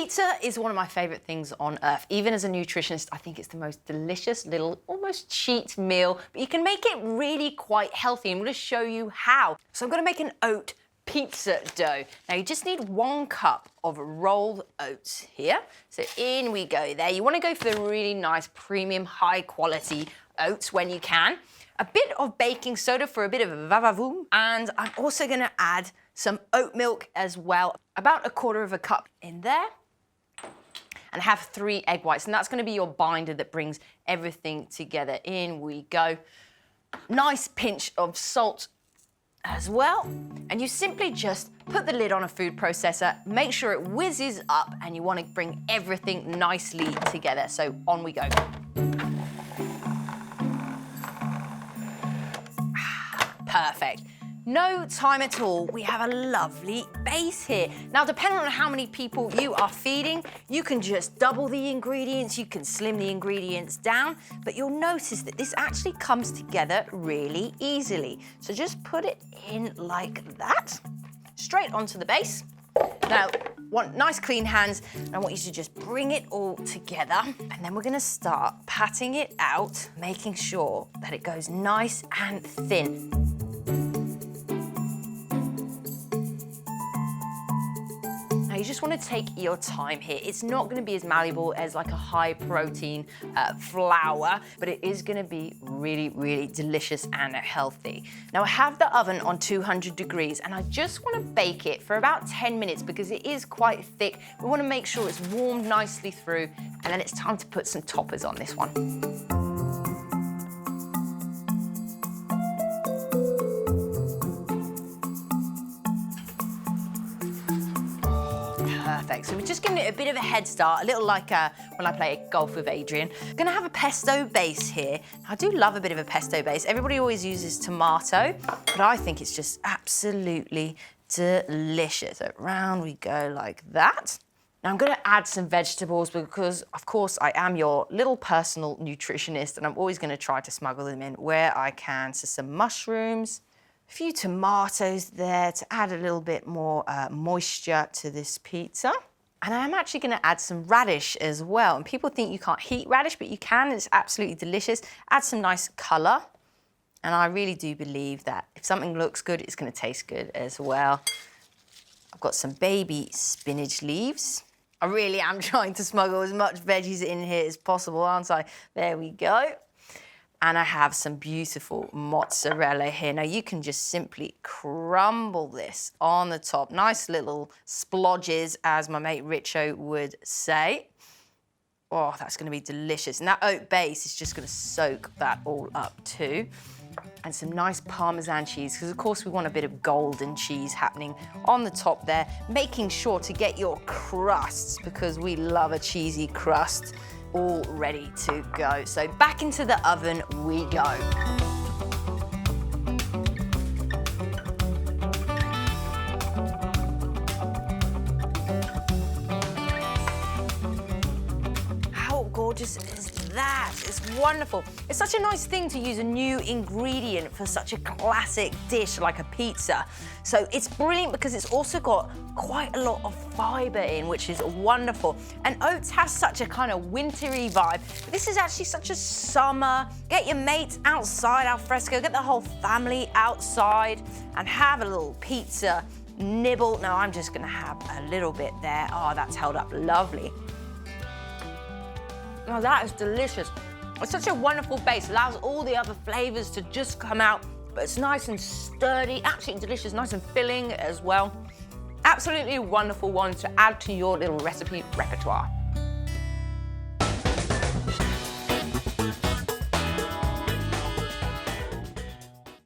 Pizza is one of my favorite things on earth. Even as a nutritionist, I think it's the most delicious little, almost cheat meal, but you can make it really quite healthy. I'm gonna show you how. So I'm gonna make an oat pizza dough. Now you just need 1 cup of rolled oats here. So in we go there. You wanna go for the really nice premium high quality oats when you can. A bit of baking soda for a bit of a va-va-voom. And I'm also gonna add some oat milk as well. About 1/4 cup in there. And have 3 egg whites, and that's gonna be your binder that brings everything together. In we go. Nice pinch of salt as well. And you simply just put the lid on a food processor, make sure it whizzes up, and you wanna bring everything nicely together. So on we go. Perfect. No time at all, we have a lovely base here. Now, depending on how many people you are feeding, you can just double the ingredients, you can slim the ingredients down, but you'll notice that this actually comes together really easily. So just put it in like that, straight onto the base. Now, want nice clean hands, and I want you to just bring it all together, and then we're gonna start patting it out, making sure that it goes nice and thin. Now you just want to take your time here. It's not going to be as malleable as like a high protein flour, but it is going to be really, really delicious and healthy. Now I have the oven on 200 degrees and I just want to bake it for about 10 minutes because it is quite thick. We want to make sure it's warmed nicely through, and then it's time to put some toppers on this one. Perfect. So we're just giving it a bit of a head start, a little like when I play golf with Adrian. I'm gonna have a pesto base here. I do love a bit of a pesto base. Everybody always uses tomato, but I think it's just absolutely delicious. So round we go like that. Now I'm gonna add some vegetables because, of course, I am your little personal nutritionist and I'm always gonna try to smuggle them in where I can. So some mushrooms, a few tomatoes there to add a little bit more moisture to this pizza. And I'm actually gonna add some radish as well. And people think you can't heat radish, but you can, it's absolutely delicious. Add some nice color. And I really do believe that if something looks good, it's gonna taste good as well. I've got some baby spinach leaves. I really am trying to smuggle as much veggies in here as possible, aren't I? There we go. And I have some beautiful mozzarella here. Now you can just simply crumble this on the top. Nice little splodges, as my mate Richo would say. Oh, that's gonna be delicious. And that oat base is just gonna soak that all up too. And some nice Parmesan cheese, because of course we want a bit of golden cheese happening on the top there, making sure to get your crusts, because we love a cheesy crust. All ready to go. So back into the oven we go. How gorgeous is that? It's wonderful. It's such a nice thing to use a new ingredient for such a classic dish like a pizza. So it's brilliant because it's also got quite a lot of fiber in, which is wonderful. And oats have such a kind of wintry vibe. But this is actually such a summer. Get your mates outside al fresco, get the whole family outside and have a little pizza nibble. Now I'm just gonna have a little bit there. Oh, that's held up lovely. Oh, that is delicious. It's such a wonderful base, allows all the other flavors to just come out, but it's nice and sturdy, absolutely delicious, nice and filling as well. Absolutely wonderful one to add to your little recipe repertoire.